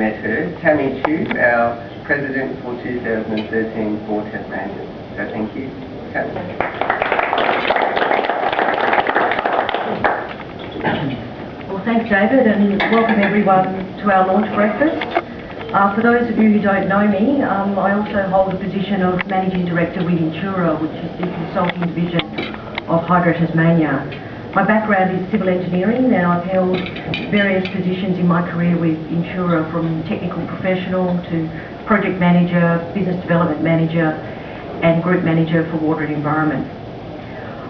met her, Tammy, our President for 2013 for Tasmania. So thank you, Tammy. Well, thanks David, and welcome everyone to our launch breakfast. For those of you who don't know me, I also hold the position of Managing Director with Intura, which is the consulting division of Hydro Tasmania. My background is civil engineering, and I've held various positions in my career with Intura, from technical professional to project manager, business development manager and group manager for water and environment.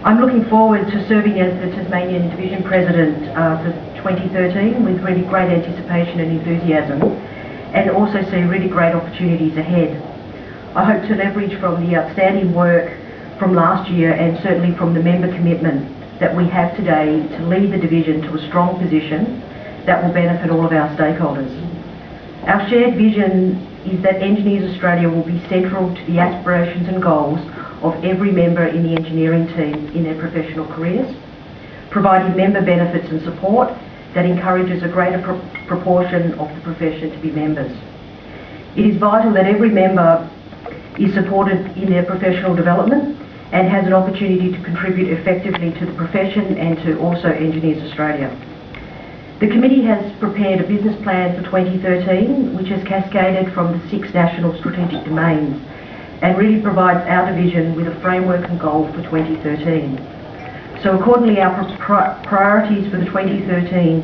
I'm looking forward to serving as the Tasmanian Division President for 2013 with really great anticipation and enthusiasm, and also see really great opportunities ahead. I hope to leverage from the outstanding work from last year, and certainly from the member commitment that we have today, to lead the division to a strong position that will benefit all of our stakeholders. Our shared vision is that Engineers Australia will be central to the aspirations and goals of every member in the engineering team in their professional careers, providing member benefits and support that encourages a greater proportion of the profession to be members. It is vital that every member is supported in their professional development and has an opportunity to contribute effectively to the profession and to also Engineers Australia. The committee has prepared a business plan for 2013 which has cascaded from the 6 national strategic domains and really provides our division with a framework and goal for 2013. So accordingly, our priorities for the 2013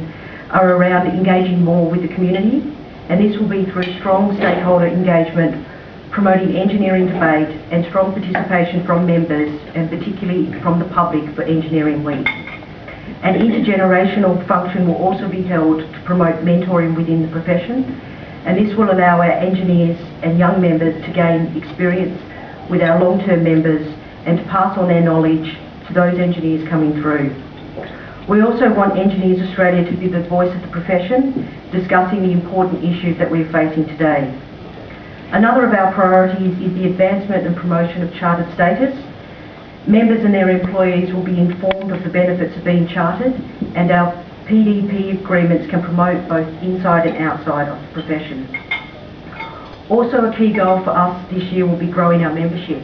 are around engaging more with the community, and this will be through strong stakeholder engagement, promoting engineering debate and strong participation from members, and particularly from the public, for Engineering Week. An intergenerational function will also be held to promote mentoring within the profession, and this will allow our engineers and young members to gain experience with our long-term members and to pass on their knowledge to those engineers coming through. We also want Engineers Australia to be the voice of the profession, discussing the important issues that we're facing today. Another of our priorities is the advancement and promotion of chartered status. Members and their employees will be informed of the benefits of being chartered, and our PDP agreements can promote both inside and outside of the profession. Also, a key goal for us this year will be growing our membership.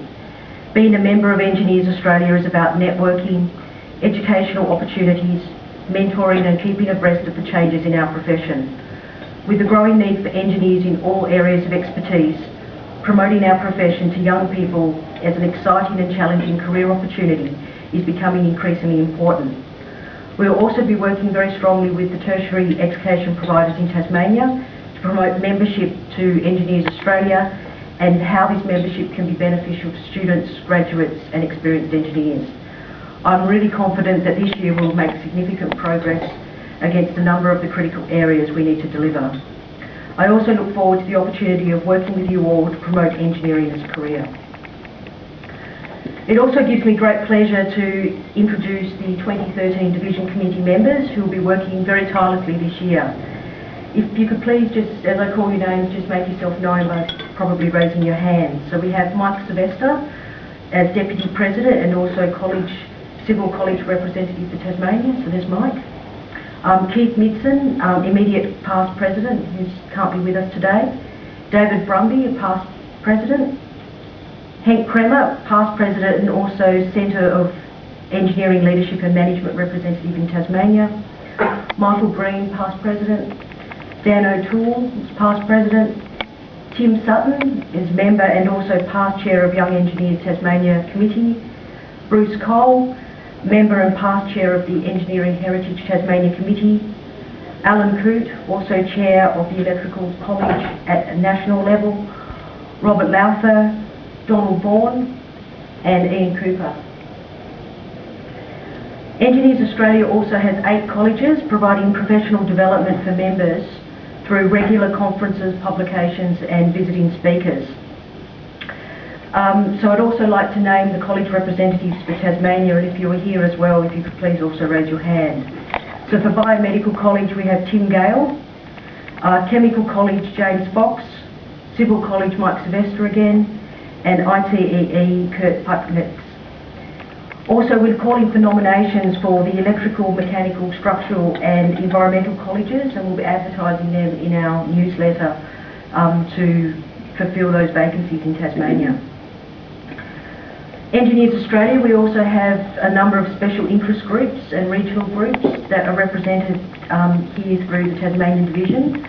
Being a member of Engineers Australia is about networking, educational opportunities, mentoring and keeping abreast of the changes in our profession. With the growing need for engineers in all areas of expertise, promoting our profession to young people as an exciting and challenging career opportunity is becoming increasingly important. We will also be working very strongly with the tertiary education providers in Tasmania to promote membership to Engineers Australia and how this membership can be beneficial to students, graduates and experienced engineers. I'm really confident that this year we'll make significant progress against a number of the critical areas we need to deliver. I also look forward to the opportunity of working with you all to promote engineering as a career. It also gives me great pleasure to introduce the 2013 Division Committee members who will be working very tirelessly this year. If you could please, just as I call your names, just make yourself known by probably raising your hand. So we have Mike Sylvester as Deputy President and also Civil College Representative for Tasmania, so there's Mike. Keith Midson, immediate past President, who can't be with us today. David Brumby, a past President. Hank Kremer, past President and also Centre of Engineering Leadership and Management Representative in Tasmania. Michael Green, past President. Dan O'Toole, past President. Tim Sutton is member and also past Chair of Young Engineers Tasmania Committee. Bruce Cole, member and past Chair of the Engineering Heritage Tasmania Committee. Alan Coote, also Chair of the Electrical College at a national level. Robert Lowther, Donald Vaughan and Ian Cooper. Engineers Australia also has 8 colleges providing professional development for members through regular conferences, publications and visiting speakers. So I'd also like to name the college representatives for Tasmania, and if you were here as well, if you could please also raise your hand. So for Biomedical College we have Tim Gale, Chemical College James Fox, Civil College Mike Sylvester again, and ITEE Kurt Putnitz. Also, we're calling for nominations for the electrical, mechanical, structural and environmental colleges, and we'll be advertising them in our newsletter to fulfil those vacancies in Tasmania. Engineers Australia, we also have a number of special interest groups and regional groups that are represented here through the Tasmanian division.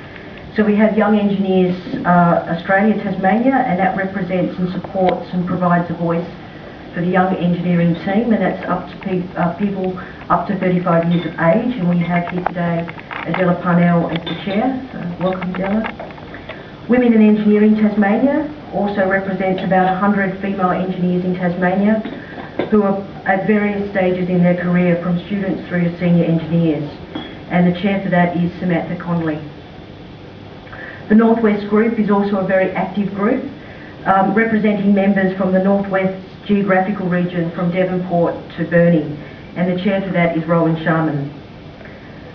So we have Young Engineers Australia Tasmania, and that represents and supports and provides a voice for the young engineering team, and that's up to people up to 35 years of age. And we have here today Adela Parnell as the chair, so welcome Adela. Women in Engineering Tasmania also represents about 100 female engineers in Tasmania who are at various stages in their career, from students through to senior engineers. And the chair for that is Samantha Connolly. The Northwest Group is also a very active group, representing members from the Northwest geographical region from Devonport to Burnie, and the chair for that is Rowan Sharman.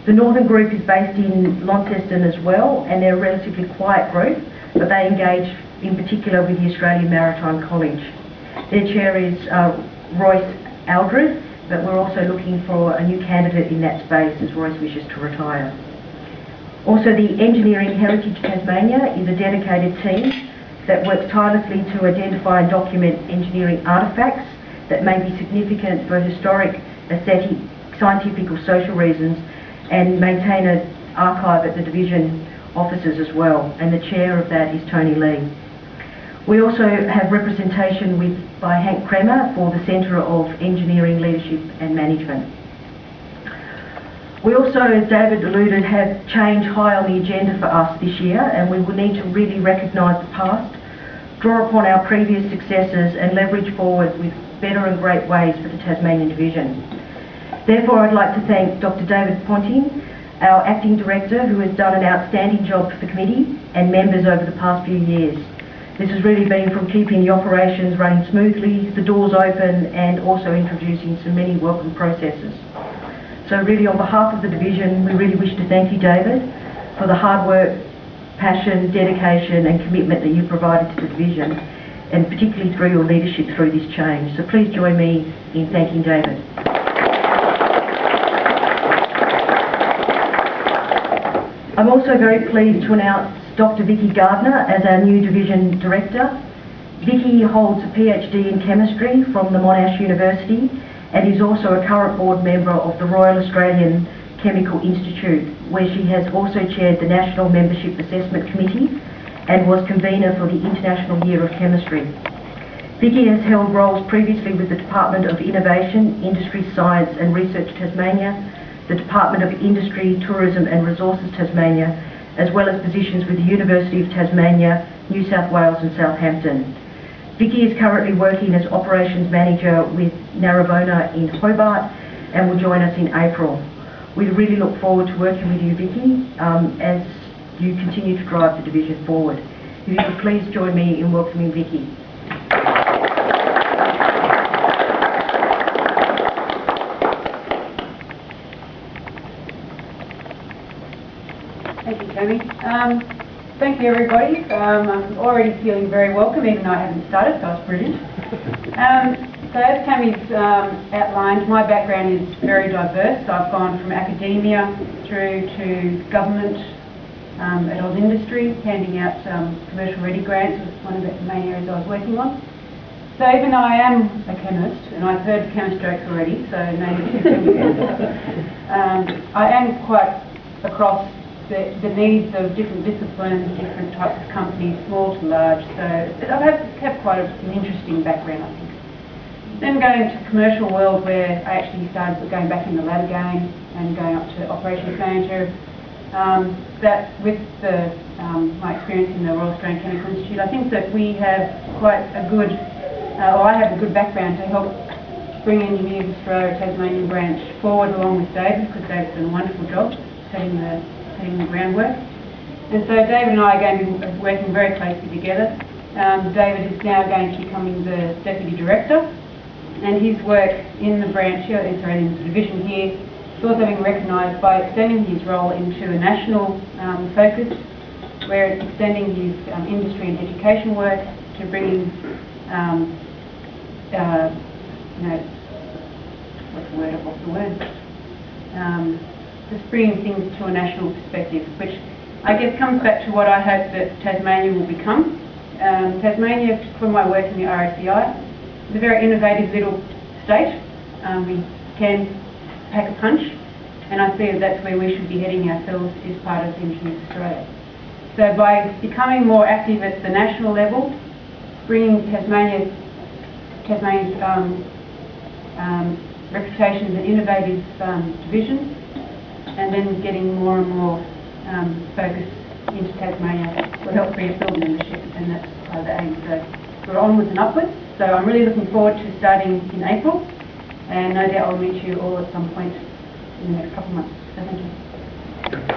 The Northern Group is based in Launceston as well, and they're a relatively quiet group, but they engage in particular with the Australian Maritime College. Their chair is Royce Aldred, but we're also looking for a new candidate in that space as Royce wishes to retire. Also, the Engineering Heritage Tasmania is a dedicated team that works tirelessly to identify and document engineering artefacts that may be significant for historic, aesthetic, scientific or social reasons, and maintain an archive at the division offices as well, and the chair of that is Tony Lee. We also have representation by Hank Kremer for the Centre of Engineering Leadership and Management. We also, as David alluded, have change high on the agenda for us this year, and we will need to really recognise the past, draw upon our previous successes and leverage forward with better and great ways for the Tasmanian division. Therefore, I'd like to thank Dr. David Pointing, our Acting Director, who has done an outstanding job for the committee and members over the past few years. This has really been from keeping the operations running smoothly, the doors open, and also introducing so many welcome processes. So really, on behalf of the division, we really wish to thank you, David, for the hard work, passion, dedication and commitment that you provided to the division, and particularly through your leadership through this change. So please join me in thanking David. I'm also very pleased to announce Dr. Vicki Gardiner as our new Division Director. Vicki holds a PhD in Chemistry from the Monash University and is also a current board member of the Royal Australian Chemical Institute, where she has also chaired the National Membership Assessment Committee and was convener for the International Year of Chemistry. Vicki has held roles previously with the Department of Innovation, Industry, Science and Research Tasmania, the Department of Industry, Tourism and Resources Tasmania, as well as positions with the University of Tasmania, New South Wales and Southampton. Vicki is currently working as Operations Manager with Narrabona in Hobart and will join us in April. We really look forward to working with you, Vicki, as you continue to drive the division forward. If you could please join me in welcoming Vicki. Thank you, Tammy. Thank you, everybody. I'm already feeling very welcome, even though I haven't started, so that's brilliant. So as Tammy's outlined, my background is very diverse. So I've gone from academia through to government at Oz Industry, handing out commercial ready grants was one of the main areas I was working on. So even though I am a chemist, and I've heard chemist jokes already, so maybe I am quite across the needs of different disciplines, different types of companies, small to large. So I've had quite an interesting background, I think. Then going to the commercial world, where I actually started going back in the ladder game and going up to operations manager. That with my experience in the Royal Australian Chemical Institute, I think that we have quite a good, or I have a good background to help bring Engineers Australia Tasmanian branch forward along with David, because David's done a wonderful job setting the groundwork. And so David and I are going to be working very closely together. David is now going to be becoming the Deputy Director, and his work in the branch here, in the division here, is also being recognised by extending his role into a national focus, where it's extending his industry and education work to bringing what's the word, off the word, just bringing things to a national perspective, which I guess comes back to what I hope that Tasmania will become. Tasmania, from my work in the RACI, is a very innovative little state. We can pack a punch, and I see that that's where we should be heading ourselves as part of Engineers Australia. So by becoming more active at the national level, bringing Tasmania's reputation as an innovative division, and then getting more and more focus into Tasmania will help rebuild membership, and that's the aim. So we're onwards and upwards. So I'm really looking forward to starting in April, and no doubt I'll meet you all at some point in the next couple of months. So thank you.